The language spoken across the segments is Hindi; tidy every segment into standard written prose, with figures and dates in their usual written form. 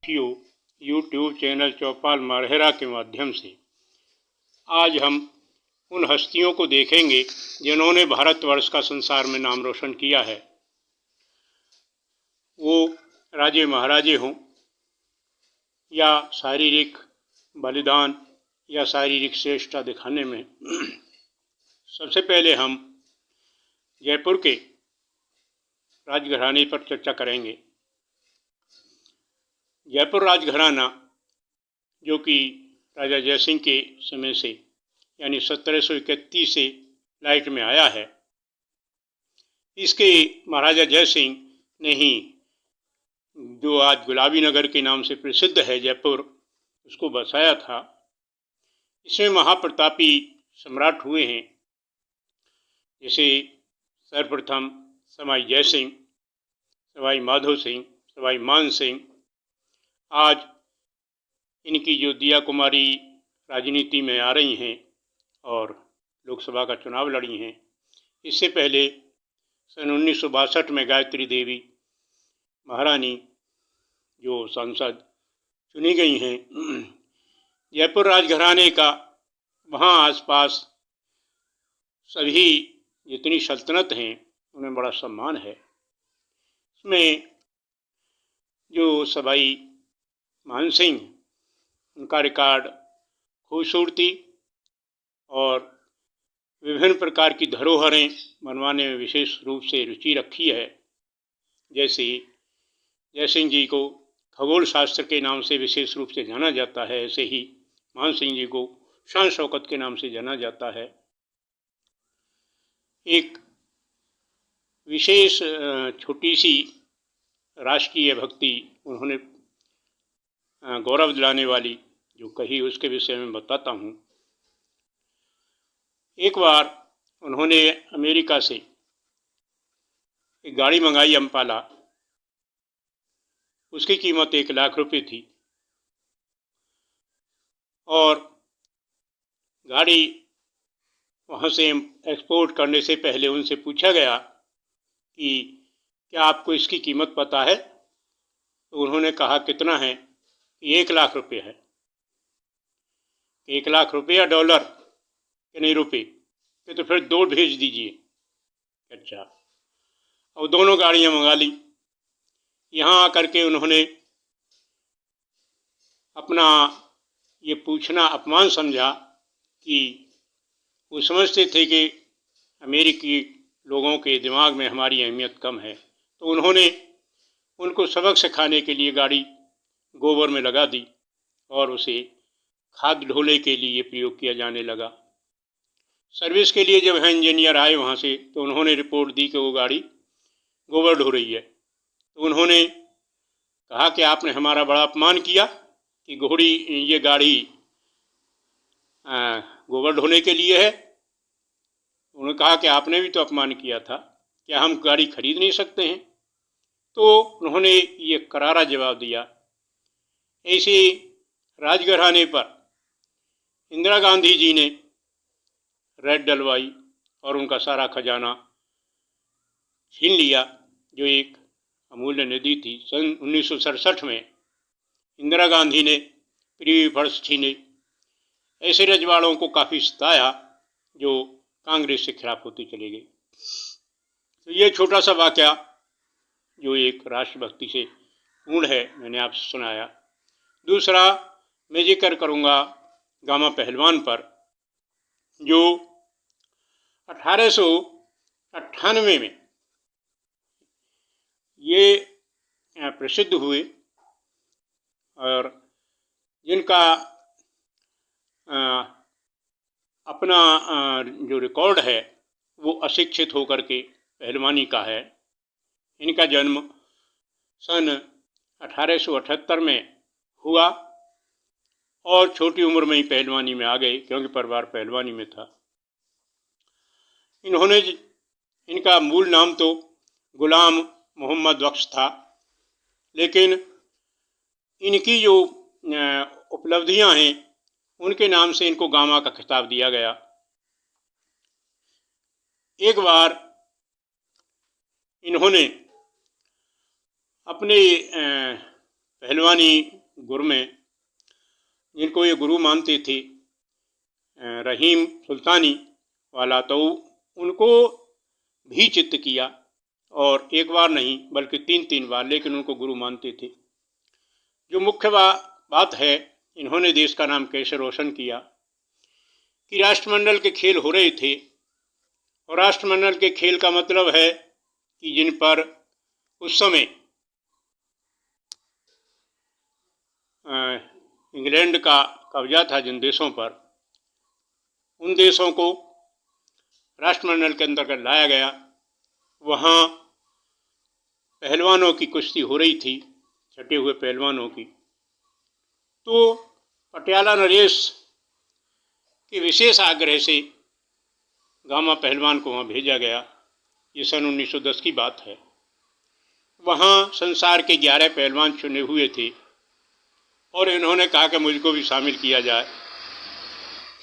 साथियों, यूट्यूब चैनल चौपाल मारहेरा के माध्यम से आज हम उन हस्तियों को देखेंगे जिन्होंने भारतवर्ष का संसार में नाम रोशन किया है। वो राजे महाराजे हों या शारीरिक बलिदान या शारीरिक श्रेष्ठता दिखाने में। सबसे पहले हम जयपुर के राजघराने पर चर्चा करेंगे। जयपुर राजघराना, जो कि राजा जयसिंह के समय से यानी 1731 से लाइट में आया है, इसके महाराजा जयसिंह ने ही जो आज गुलाबी नगर के नाम से प्रसिद्ध है जयपुर, उसको बसाया था। इसमें महाप्रतापी सम्राट हुए हैं, जैसे सर्वप्रथम सवाई जयसिंह, सवाई माधो सिंह, सवाई मान सिंह। आज इनकी जो दिया कुमारी राजनीति में आ रही हैं और लोकसभा का चुनाव लड़ी हैं। इससे पहले सन 1962 में गायत्री देवी महारानी जो सांसद चुनी गई हैं। जयपुर राजघराने का वहाँ आसपास सभी जितनी सल्तनत हैं उन्हें बड़ा सम्मान है। इसमें जो सवाई मानसिंह, उनका रिकॉर्ड खूबसूरती और विभिन्न प्रकार की धरोहरें बनवाने में विशेष रूप से रुचि रखी है। जैसे जयसिंह जी को खगोल शास्त्र के नाम से विशेष रूप से जाना जाता है, ऐसे ही मान सिंह जी को शान शौकत के नाम से जाना जाता है। एक विशेष छोटी सी राष्ट्रीय भक्ति उन्होंने गौरव दिलाने वाली जो कही, उसके विषय में बताता हूँ। एक बार उन्होंने अमेरिका से एक गाड़ी मंगाई अम्पाला। उसकी कीमत 1 लाख रुपए थी और गाड़ी वहाँ से एक्सपोर्ट करने से पहले उनसे पूछा गया कि क्या आपको इसकी कीमत पता है? तो उन्होंने कहा कितना है? 1 लाख रुपये है। 1 लाख रुपये या डॉलर कि नहीं रुपये? कि तो फिर 2 भेज दीजिए। अच्छा, और दोनों गाड़ियाँ मंगा ली। यहाँ आकर के उन्होंने अपना ये पूछना अपमान समझा कि वो समझते थे कि अमेरिकी लोगों के दिमाग में हमारी अहमियत कम है। तो उन्होंने उनको सबक सिखाने के लिए गाड़ी गोबर में लगा दी और उसे खाद ढोने के लिए प्रयोग किया जाने लगा। सर्विस के लिए जब इंजीनियर आए वहाँ से, तो उन्होंने रिपोर्ट दी कि वो गाड़ी गोबर ढो रही है। तो उन्होंने कहा कि आपने हमारा बड़ा अपमान किया कि ये गाड़ी गोबर ढोने के लिए है। उन्होंने कहा कि आपने भी तो अपमान किया था, क्या हम गाड़ी खरीद नहीं सकते हैं? तो उन्होंने ये करारा जवाब दिया। ऐसे राजघराने पर इंदिरा गांधी जी ने रेड डलवाई और उनका सारा खजाना छीन लिया, जो एक अमूल्य निधि थी। सन 1967 में इंदिरा गांधी ने पृथ्वी फर्श छीने। ऐसे रजवाड़ों को काफ़ी सताया जो कांग्रेस से खिलाफ होती चली गई। तो ये छोटा सा वाक़या जो एक राष्ट्रभक्ति से पूर्ण है, मैंने आपसे सुनाया। दूसरा मैं जिक्र करूँगा गामा पहलवान पर, जो 1898 में ये प्रसिद्ध हुए और जिनका अपना जो रिकॉर्ड है वो अशिक्षित होकर के पहलवानी का है। इनका जन्म सन 1878 में हुआ और छोटी उम्र में ही पहलवानी में आ गए, क्योंकि परिवार पहलवानी में था। इनका मूल नाम तो गुलाम मोहम्मद बख्श था, लेकिन इनकी जो उपलब्धियां हैं उनके नाम से इनको गामा का खिताब दिया गया। एक बार इन्होंने अपने पहलवानी गुरु में, जिनको ये गुरु मानते थे, रहीम सुल्तानी वाला, तो उनको भी चित्त किया, और एक बार नहीं बल्कि 3 बार, लेकिन उनको गुरु मानते थे। जो मुख्य बात है, इन्होंने देश का नाम कैसे रोशन किया कि राष्ट्रमंडल के खेल हो रहे थे, और राष्ट्रमंडल के खेल का मतलब है कि जिन पर उस समय इंग्लैंड का कब्जा था, जिन देशों पर, उन देशों को राष्ट्रमंडल के अंतर्गत लाया गया। वहाँ पहलवानों की कुश्ती हो रही थी, छटे हुए पहलवानों की। तो पटियाला नरेश के विशेष आग्रह से गामा पहलवान को वहाँ भेजा गया। ये सन 1910 की बात है। वहाँ संसार के 11 पहलवान चुने हुए थे, और इन्होंने कहा कि मुझको भी शामिल किया जाए।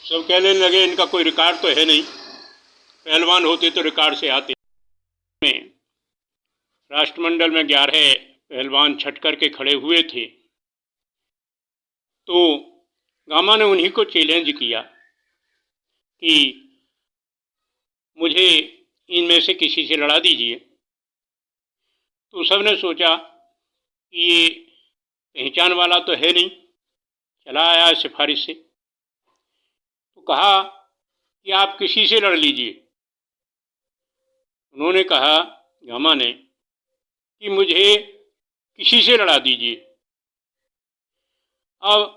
सब कहने लगे इनका कोई रिकॉर्ड तो है नहीं, पहलवान होते तो रिकॉर्ड से आते। में राष्ट्रमंडल में 11 पहलवान छट करके खड़े हुए थे, तो गामा ने उन्हीं को चैलेंज किया कि मुझे इनमें से किसी से लड़ा दीजिए। तो सबने सोचा कि ये पहचान वाला तो है नहीं, चला आया सिफारिश से। तो कहा कि आप किसी से लड़ लीजिए। उन्होंने कहा, गामा ने, कि मुझे किसी से लड़ा दीजिए। अब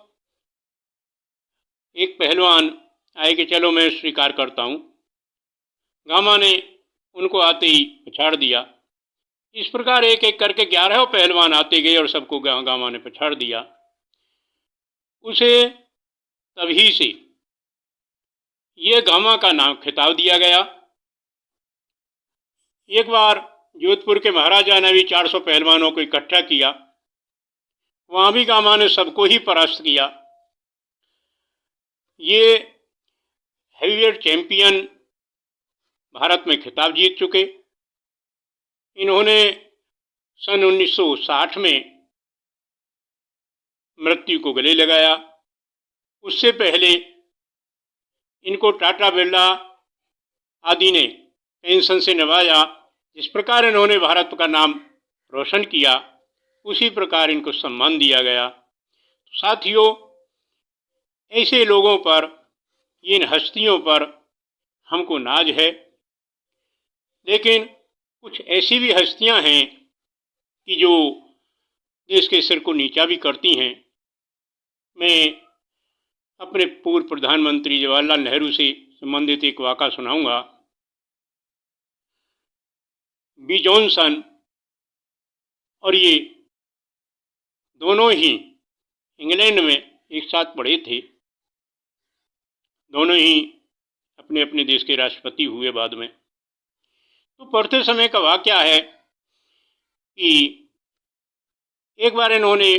एक पहलवान आए कि चलो मैं स्वीकार करता हूँ। गामा ने उनको आते ही पछाड़ दिया। इस प्रकार एक एक करके 11 पहलवान आते गए और सबको गामा ने पछाड़ दिया। उसे तभी से ये गामा का नाम खिताब दिया गया। एक बार जोधपुर के महाराजा ने भी 400 पहलवानों को इकट्ठा किया, वहाँ भी गामा ने सबको ही परास्त किया। ये हेवीवेट चैंपियन भारत में खिताब जीत चुके। इन्होंने सन 1960 में मृत्यु को गले लगाया। उससे पहले इनको टाटा बिरला आदि ने पेंशन से नवाजा। जिस प्रकार इन्होंने भारत का नाम रोशन किया, उसी प्रकार इनको सम्मान दिया गया। तो साथियों, ऐसे लोगों पर, इन हस्तियों पर हमको नाज है। लेकिन कुछ ऐसी भी हस्तियां हैं कि जो देश के सिर को नीचा भी करती हैं। मैं अपने पूर्व प्रधानमंत्री जवाहरलाल नेहरू से संबंधित एक वाक़ा सुनाऊंगा। बी जॉनसन और ये दोनों ही इंग्लैंड में एक साथ पढ़े थे। दोनों ही अपने अपने देश के राष्ट्रपति हुए बाद में। तो पढ़ते समय का वाक़या है कि एक बार इन्होंने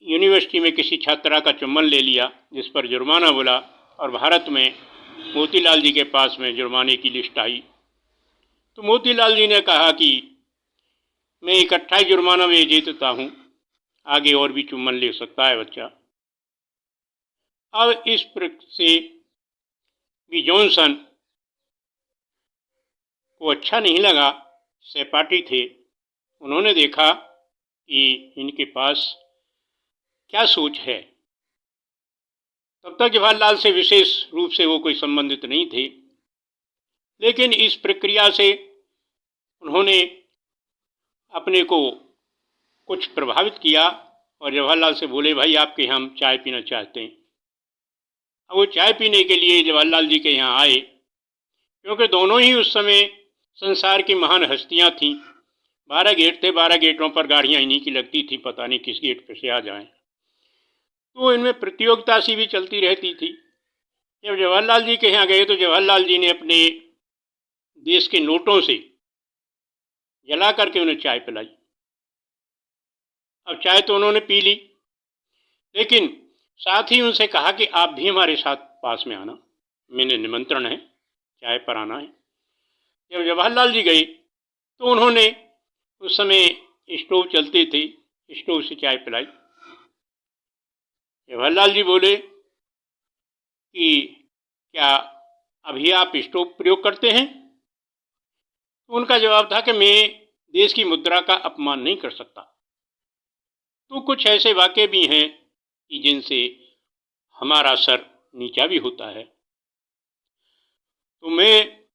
यूनिवर्सिटी में किसी छात्रा का चुम्बन ले लिया, जिस पर जुर्माना बोला, और भारत में मोतीलाल जी के पास में जुर्माने की लिस्ट आई। तो मोतीलाल जी ने कहा कि मैं 21 जुर्माना में जीतता हूँ, आगे और भी चुम्बन ले सकता है बच्चा। अब इस से बी जॉनसन को अच्छा नहीं लगा। सहपाठी थे, उन्होंने देखा कि इनके पास क्या सोच है। तब तक जवाहरलाल से विशेष रूप से वो कोई संबंधित नहीं थे, लेकिन इस प्रक्रिया से उन्होंने अपने को कुछ प्रभावित किया और जवाहरलाल से बोले, भाई आपके यहाँ हम चाय पीना चाहते हैं। अब वो चाय पीने के लिए जवाहरलाल जी के यहाँ आए, क्योंकि दोनों ही उस समय संसार की महान हस्तियाँ थीं। 12 गेट थे, 12 गेटों पर गाड़ियाँ इन्हीं की लगती थी, पता नहीं किस गेट पर से आ जाएं। तो इनमें प्रतियोगिता सी भी चलती रहती थी। जब जवाहरलाल जी के यहाँ गए तो जवाहरलाल जी ने अपने देश के नोटों से जला करके उन्हें चाय पिलाई। अब चाय तो उन्होंने पी ली, लेकिन साथ ही उनसे कहा कि आप भी हमारे साथ पास में आना, मैंने निमंत्रण है, चाय पर आना है। जब जवाहरलाल जी गए तो उन्होंने, उस समय स्टोव चलते थे, स्टोव से चाय पिलाई। जवाहरलाल जी बोले कि क्या अभी आप स्टोव प्रयोग करते हैं? तो उनका जवाब था कि मैं देश की मुद्रा का अपमान नहीं कर सकता। तो कुछ ऐसे वाक़ये भी हैं कि जिनसे हमारा सर नीचा भी होता है। तो मैं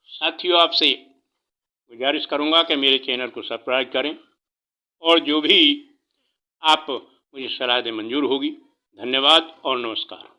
साथियों आपसे गुजारिश करूंगा कि मेरे चैनल को सब्सक्राइब करें और जो भी आप मुझे सलाह दें मंजूर होगी। धन्यवाद और नमस्कार।